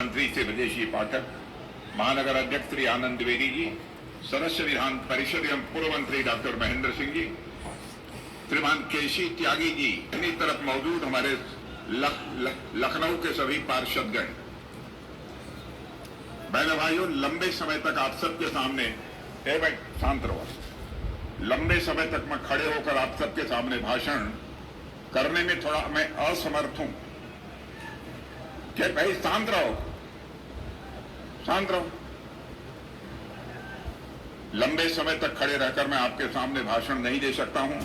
मंत्री से ब्रजेश पाठक, महानगर अध्यक्ष श्री आनंद द्विवेदी जी, सदस्य विधान परिषद एवं पूर्व मंत्री डॉक्टर महेंद्र सिंह जी, श्रीमान केसी त्यागी जी, अपनी तरफ मौजूद हमारे लखनऊ के सभी पार्षदगण, बहनों भाइयों, लंबे समय तक आप सबके सामने शांत रहो। लंबे समय तक मैं खड़े होकर आप सबके सामने भाषण करने में थोड़ा मैं असमर्थ हूं। क्या भाई शांत रहो, शांत रहो। लंबे समय तक खड़े रहकर मैं आपके सामने भाषण नहीं दे सकता हूं,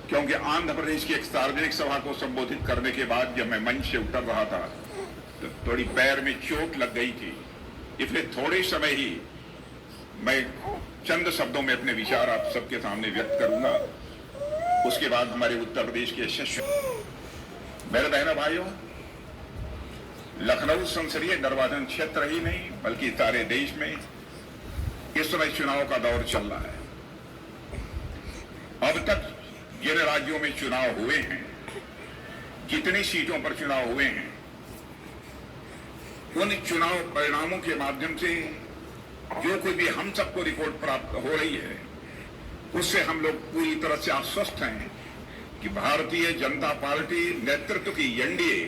क्योंकि आंध्र प्रदेश की एक सार्वजनिक सभा को संबोधित करने के बाद जब मैं मंच से उतर रहा था तो थोड़ी पैर में चोट लग गई थी। इसलिए थोड़े समय ही मैं चंद शब्दों में अपने विचार आप सबके सामने व्यक्त करूंगा। उसके बाद हमारे उत्तर प्रदेश के यशस्वी मेरे बहनों भाइयों, लखनऊ संसदीय निर्वाचन क्षेत्र ही नहीं बल्कि सारे देश में इस समय चुनाव का दौर चल रहा है। अब तक जिन राज्यों में चुनाव हुए हैं, जितनी सीटों पर चुनाव हुए हैं, उन चुनाव परिणामों के माध्यम से जो कोई भी हम सबको रिपोर्ट प्राप्त हो रही है, उससे हम लोग पूरी तरह से आश्वस्त हैं कि भारतीय जनता पार्टी नेतृत्व की एनडीए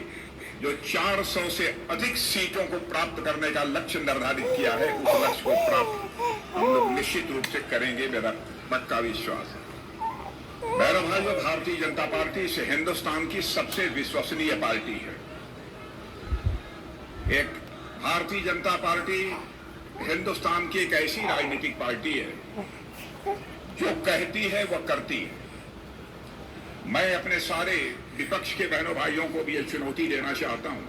जो 400 से अधिक सीटों को प्राप्त करने का लक्ष्य निर्धारित किया है, उस लक्ष्य को प्राप्त हम लोग निश्चित रूप से करेंगे, मेरा पक्का विश्वास है। मेरा भाइयों, भारतीय जनता पार्टी इस हिंदुस्तान की सबसे विश्वसनीय पार्टी है। एक भारतीय जनता पार्टी हिंदुस्तान की एक ऐसी राजनीतिक पार्टी है जो कहती है वह करती है। मैं अपने सारे विपक्ष के बहनों भाइयों को भी यह चुनौती देना चाहता हूं,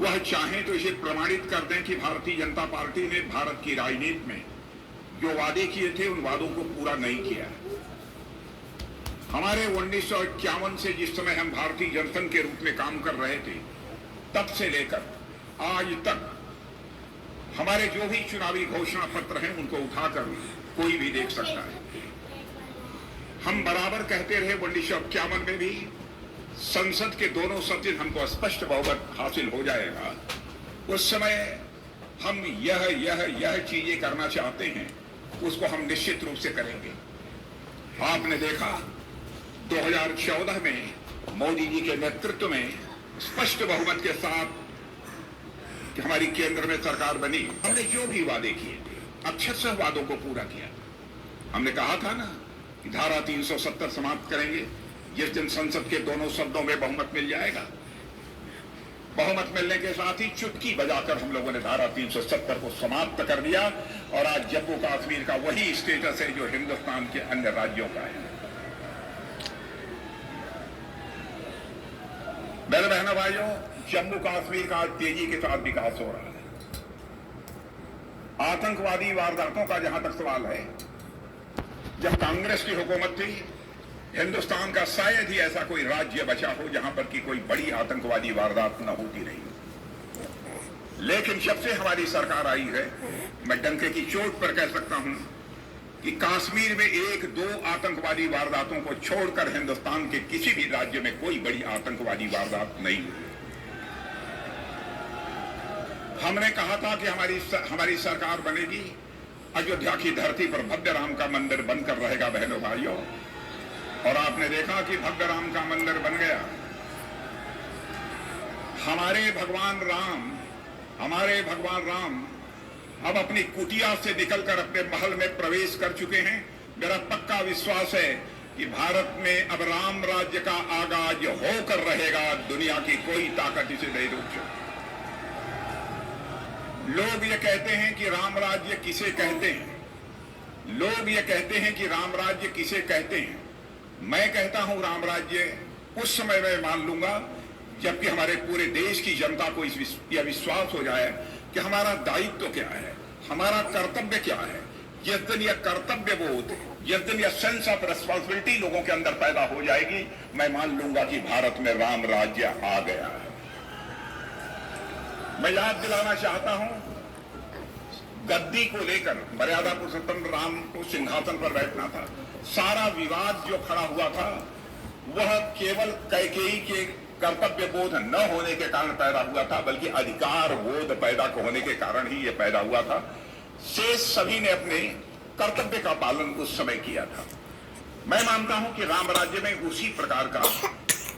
वह चाहें तो इसे प्रमाणित कर दें कि भारतीय जनता पार्टी ने भारत की राजनीति में जो वादे किए थे उन वादों को पूरा नहीं किया। हमारे 1951 से जिस समय हम भारतीय जनसंघ के रूप में काम कर रहे थे, तब से लेकर आज तक हमारे जो भी चुनावी घोषणा पत्र हैं उनको उठाकर कोई भी देख सकता है। हम बराबर कहते रहे 1951 में भी संसद के दोनों सदन हमको स्पष्ट बहुमत हासिल हो जाएगा। उस समय हम यह चीजें करना चाहते हैं, उसको हम निश्चित रूप से करेंगे। आपने देखा 2014 में मोदी जी के नेतृत्व में स्पष्ट बहुमत के साथ कि हमारी केंद्र में सरकार बनी, हमने जो भी वादे किए थे अक्षरशः वादों को पूरा किया। हमने कहा था ना कि धारा 370 समाप्त करेंगे जिस दिन संसद के दोनों सदनों में बहुमत मिल जाएगा। बहुमत मिलने के साथ ही चुटकी बजाकर हम लोगों ने धारा 370 को समाप्त कर दिया और आज जम्मू कश्मीर का वही स्टेटस है जो हिंदुस्तान के अन्य राज्यों का है। मेरे बहनों भाइयों, जम्मू कश्मीर का तेजी के साथ विकास हो रहा है। आतंकवादी वारदातों का जहां तक सवाल है, जब कांग्रेस की हुकूमत थी, हिंदुस्तान का शायद ही ऐसा कोई राज्य बचा हो जहां पर की कोई बड़ी आतंकवादी वारदात न होती रही। लेकिन जब से हमारी सरकार आई है, मैं डंके की चोट पर कह सकता हूं कि कश्मीर में 1-2 आतंकवादी वारदातों को छोड़कर हिंदुस्तान के किसी भी राज्य में कोई बड़ी आतंकवादी वारदात नहीं हुई। हमने कहा था कि हमारी सरकार बनेगी, अयोध्या की धरती पर भव्य राम का मंदिर बनकर रहेगा बहनों भाइयों, और आपने देखा कि भव्य राम का मंदिर बन गया। हमारे भगवान राम अब अपनी कुटिया से निकलकर अपने महल में प्रवेश कर चुके हैं। मेरा पक्का विश्वास है कि भारत में अब राम राज्य का आगाज होकर रहेगा। दुनिया की कोई ताकत इसे नहीं रोक सकती। लोग ये कहते हैं कि राम राज्य किसे कहते हैं, लोग ये कहते हैं कि राम राज्य किसे कहते हैं। मैं कहता हूं राम राज्य उस समय मैं मान लूंगा जबकि हमारे पूरे देश की जनता को यह विश्वास हो जाए कि हमारा दायित्व क्या है, हमारा कर्तव्य क्या है। जिस दिन यह कर्तव्य बोध, जिस दिन यह सेंस ऑफ रिस्पॉन्सिबिलिटी लोगों के अंदर पैदा हो जाएगी, मैं मान लूंगा कि भारत में राम राज्य आ गया है। मैं याद दिलाना चाहता हूं, गद्दी को लेकर मर्यादा पुरुषोत्तम राम को सिंहासन पर बैठना था। सारा विवाद जो खड़ा हुआ था वह केवल कैकेयी के कर्तव्य बोध न होने के कारण पैदा हुआ था, बल्कि अधिकार बोध पैदा होने के कारण ही यह पैदा हुआ था। शेष सभी ने अपने कर्तव्य का पालन उस समय किया था। मैं मानता हूं कि राम राज्य में उसी प्रकार का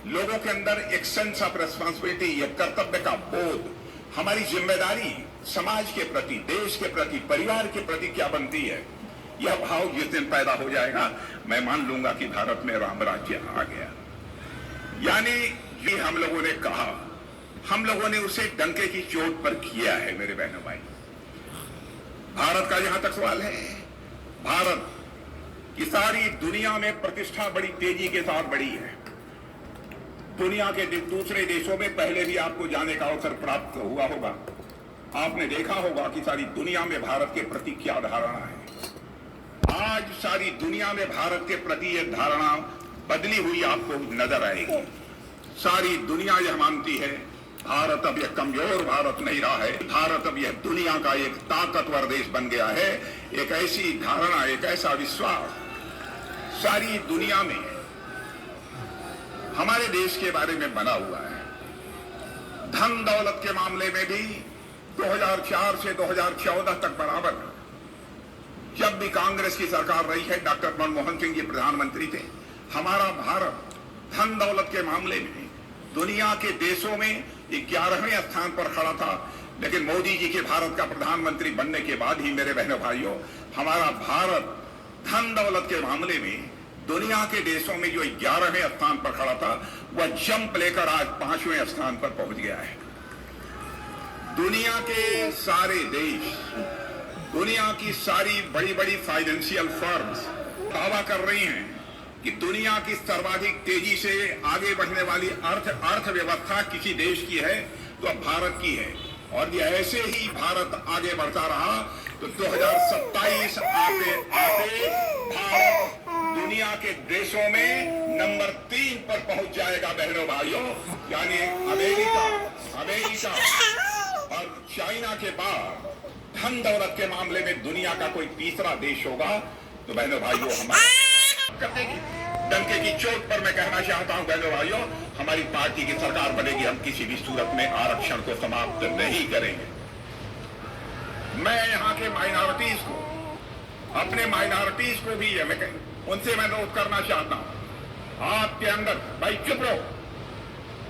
लोगों के अंदर एक सेंस ऑफ रेस्पॉन्सिबिलिटी, एक कर्तव्य का बोध, हमारी जिम्मेदारी समाज के प्रति, देश के प्रति, परिवार के प्रति क्या बनती है, यह भाव जिस दिन पैदा हो जाएगा, मैं मान लूंगा कि भारत में राम राज्य आ गया। यानी ये हम लोगों ने कहा, हम लोगों ने उसे डंके की चोट पर किया है। मेरे बहनों भाई, भारत का जहां तक सवाल है, भारत की सारी दुनिया में प्रतिष्ठा बड़ी तेजी के साथ बढ़ी है। दुनिया के दूसरे देशों में पहले भी आपको जाने का अवसर प्राप्त हुआ होगा। आपने देखा होगा कि सारी दुनिया में भारत के प्रति क्या धारणा है। आज सारी दुनिया में भारत के प्रति यह धारणा बदली हुई आपको नजर आएगी। सारी दुनिया यह मानती है भारत अब यह कमजोर भारत नहीं रहा है, भारत अब यह दुनिया का एक ताकतवर देश बन गया है। एक ऐसी धारणा, एक ऐसा विश्वास सारी दुनिया में हमारे देश के बारे में बना हुआ है। धन दौलत के मामले में भी 2004 से 2014 तक बराबर, जब भी कांग्रेस की सरकार रही है, डॉक्टर मनमोहन सिंह जी प्रधानमंत्री थे, हमारा भारत धन दौलत के मामले में दुनिया के देशों में 11वें स्थान पर खड़ा था। लेकिन मोदी जी के भारत का प्रधानमंत्री बनने के बाद ही मेरे बहनों भाइयों, हमारा भारत धन दौलत के मामले में दुनिया के देशों में जो 11वें स्थान पर खड़ा था, वह जंप लेकर आज 5वें स्थान पर पहुंच गया है। दुनिया के सारे देश, दुनिया की सारी बड़ी बड़ी फाइनेंशियल फर्म्स दावा कर रही हैं कि दुनिया की सर्वाधिक तेजी से आगे बढ़ने वाली अर्थव्यवस्था किसी देश की है तो अब भारत की है। और ये ऐसे ही भारत आगे बढ़ता रहा तो 2027 आते आते भारत दुनिया के देशों में नंबर 3 पर पहुंच जाएगा। बहनों भाइयों, यानी अमेरिका और चाइना के बाद धन दौलत के मामले में दुनिया का कोई तीसरा देश होगा तो बहनों भाइयों हमारा कर देगी। डंके की चोट पर मैं कहना चाहता हूं बहनों भाइयों, हमारी पार्टी की सरकार बनेगी, हम किसी भी सूरत में आरक्षण को समाप्त नहीं करेंगे। मैं यहाँ के माइनॉरिटीज को, अपने माइनॉरिटीज को भी उनसे मैं नोट करना चाहता हूं, आपके अंदर, भाई चुप रहो,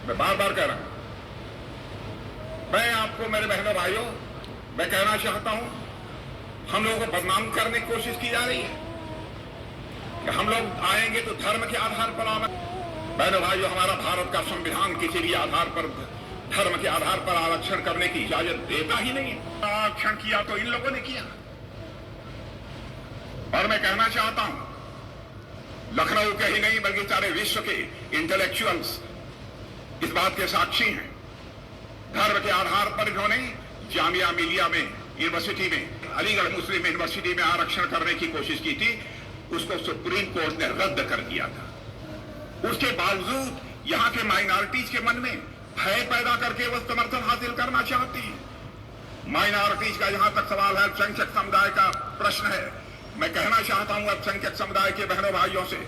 मैं बार बार कह रहा हूं, मैं आपको मेरे बहनों भाइयों मैं कहना चाहता हूं, हम लोगों को बदनाम करने की कोशिश की जा रही है कि हम लोग आएंगे तो धर्म के आधार पर आना। बहनों भाइयों, हमारा भारत का संविधान किसी भी आधार पर, धर्म के आधार पर आरक्षण करने की इजाजत देता ही नहीं है। आरक्षण किया तो इन लोगों ने किया। और मैं कहना चाहता हूं, लखनऊ के ही नहीं बल्कि सारे विश्व के इंटेलेक्चुअल्स इस बात के साक्षी हैं। धर्म के आधार पर इन्होंने जामिया मिलिया में, यूनिवर्सिटी में, अलीगढ़ मुस्लिम यूनिवर्सिटी में आरक्षण करने की कोशिश की थी, उसको सुप्रीम कोर्ट ने रद्द कर दिया था। उसके बावजूद यहां के माइनॉरिटीज के मन में भय पैदा करके वह समर्थन हासिल करना चाहती है। माइनॉरिटीज का जहां तक सवाल है, अल्पसंख्यक समुदाय का प्रश्न है, मैं कहना चाहता हूं अल्पसंख्यक समुदाय के बहनों भाइयों से,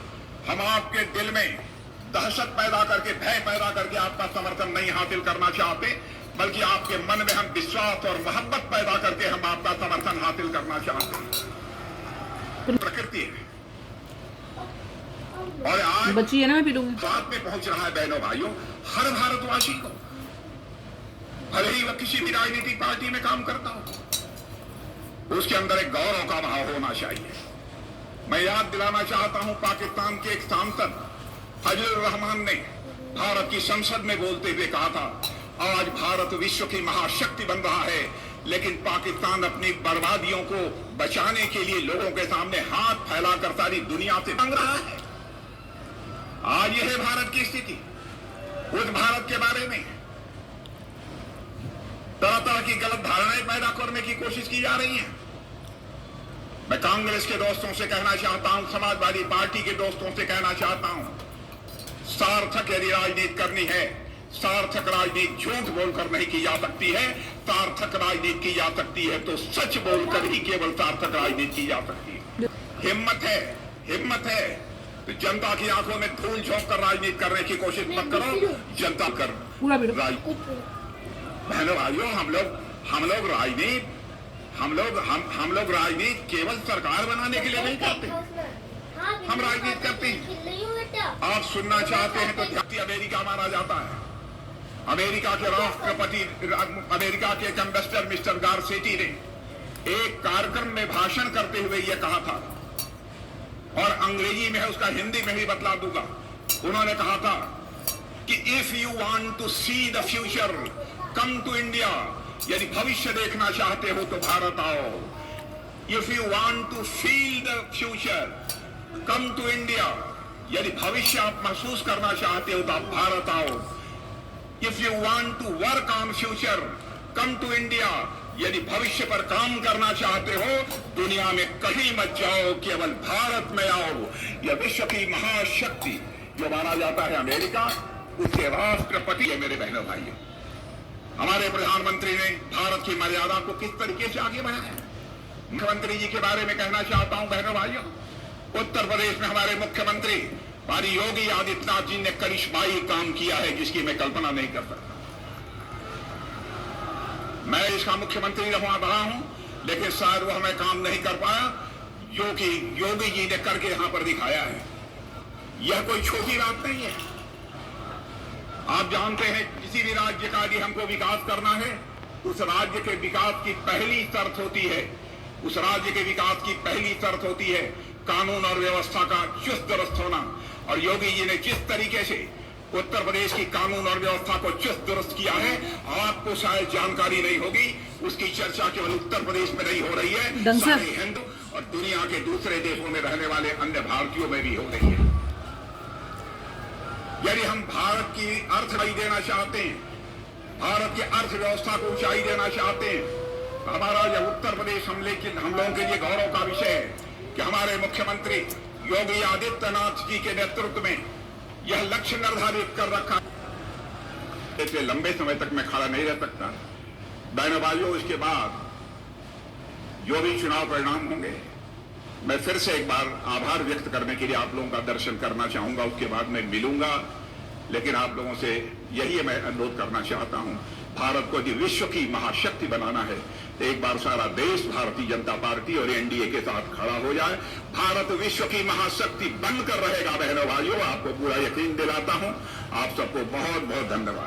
हम आपके दिल में दहशत पैदा करके, भय पैदा करके आपका समर्थन नहीं हासिल करना चाहते, बल्कि आपके मन में हम विश्वास और मोहब्बत पैदा करके हम आपका समर्थन हासिल करना चाहते हैं। प्रकृति है और आज बच्ची है ना, मैं पी लूंगी। बात में पहुंच रहा है बहनों भाइयों, हर भारतवासी को, भले ही वह किसी भी राजनीतिक पार्टी में काम करता हो, उसके अंदर एक गौरव का भाव होना चाहिए। मैं याद दिलाना चाहता हूं, पाकिस्तान के एक सांसद फजलुर रहमान ने भारत की संसद में बोलते हुए कहा था, आज भारत विश्व की महाशक्ति बन रहा है, लेकिन पाकिस्तान अपनी बर्बादियों को बचाने के लिए लोगों के सामने हाथ फैलाकर सारी दुनिया से मांग रहा है। आज यह है भारत की स्थिति। उस भारत के बारे में तरह तरह की गलत धारणाएं पैदा करने की कोशिश की जा रही है। मैं कांग्रेस के दोस्तों से कहना चाहता हूं, समाजवादी पार्टी के दोस्तों से कहना चाहता हूं, सार्थक यदि राजनीति करनी है, सार्थक राजनीति झूठ बोलकर नहीं की जा सकती है, सार्थक राजनीति की जा सकती है तो सच बोलकर ही केवल सार्थक राजनीति की जा सकती है। हिम्मत है तो जनता की आंखों में धूल झोंक कर राजनीति करने की कोशिश मत करो। जनता कर बहनों भाइयों, हम लोग राजनीति केवल सरकार बनाने के लिए नहीं करते, हम राजनीति करते हैं। आप सुनना चाहते हैं तो जाति अमेरिका माना जाता है। अमेरिका के राष्ट्रपति, अमेरिका के एम्बेसडर मिस्टर गारसेटी ने एक कार्यक्रम में भाषण करते हुए यह कहा था, और अंग्रेजी में है, उसका हिंदी में भी बतला दूंगा। उन्होंने कहा था कि if you want to see the future come to India, यदि भविष्य देखना चाहते हो तो भारत आओ। If you want to feel the future come to India, यदि भविष्य आप महसूस करना चाहते हो तो आप भारत आओ। If you want to work on future come to India, यदि भविष्य पर काम करना चाहते हो दुनिया में कहीं मत जाओ, केवल भारत में आओ। यह विश्व की महाशक्ति जो माना जाता है अमेरिका, उसके राष्ट्रपति है। मेरे बहनों भाइयों, हमारे प्रधानमंत्री ने भारत की मर्यादा को किस तरीके से आगे बढ़ाया। मुख्यमंत्री जी के बारे में कहना चाहता हूं बहनों भाइयों, उत्तर प्रदेश में हमारे मुख्यमंत्री भारी योगी आदित्यनाथ जी ने करिश्माई काम किया है जिसकी मैं कल्पना नहीं कर सकता। मैं इसका मुख्यमंत्री रहा हूं, लेकिन शायद वो हमें काम नहीं कर पाया जो कि योगी जी ने करके यहां पर दिखाया है। यह कोई छोटी बात नहीं है। आप जानते हैं, किसी भी राज्य का यदि हमको विकास करना है, उस राज्य के विकास की पहली शर्त होती है, उस राज्य के विकास की पहली शर्त होती है कानून और व्यवस्था का चुस्त दुरुस्त होना। और योगी जी ने जिस तरीके से उत्तर प्रदेश की कानून और व्यवस्था को चुस्त दुरुस्त किया है, आपको शायद जानकारी नहीं होगी। उसकी चर्चा केवल उत्तर प्रदेश में नहीं हो रही है, सारे हिंदू और दुनिया के दूसरे देशों में रहने वाले अन्य भारतीयों में भी हो रही है। यदि हम भारत की अर्थव्यवस्था देना चाहते हैं, भारत की अर्थव्यवस्था को ऊंचाई देना चाहते हैं, तो हमारा यह उत्तर प्रदेश हम लोगों के लिए गौरव का विषय है कि हमारे मुख्यमंत्री योगी आदित्यनाथ जी के नेतृत्व में यह लक्ष्य निर्धारित कर रखा। इसलिए लंबे समय तक मैं खड़ा नहीं रह सकता। बहनों भाइयों, इसके बाद जो भी चुनाव परिणाम होंगे, मैं फिर से एक बार आभार व्यक्त करने के लिए आप लोगों का दर्शन करना चाहूंगा। उसके बाद मैं मिलूंगा, लेकिन आप लोगों से यही मैं अनुरोध करना चाहता हूं, भारत को यदि विश्व की महाशक्ति बनाना है तो एक बार सारा देश भारतीय जनता पार्टी और एनडीए के साथ खड़ा हो जाए। भारत विश्व की महाशक्ति बनकर रहेगा। बहनों भाइयों, आपको पूरा यकीन दिलाता हूं। आप सबको बहुत बहुत धन्यवाद।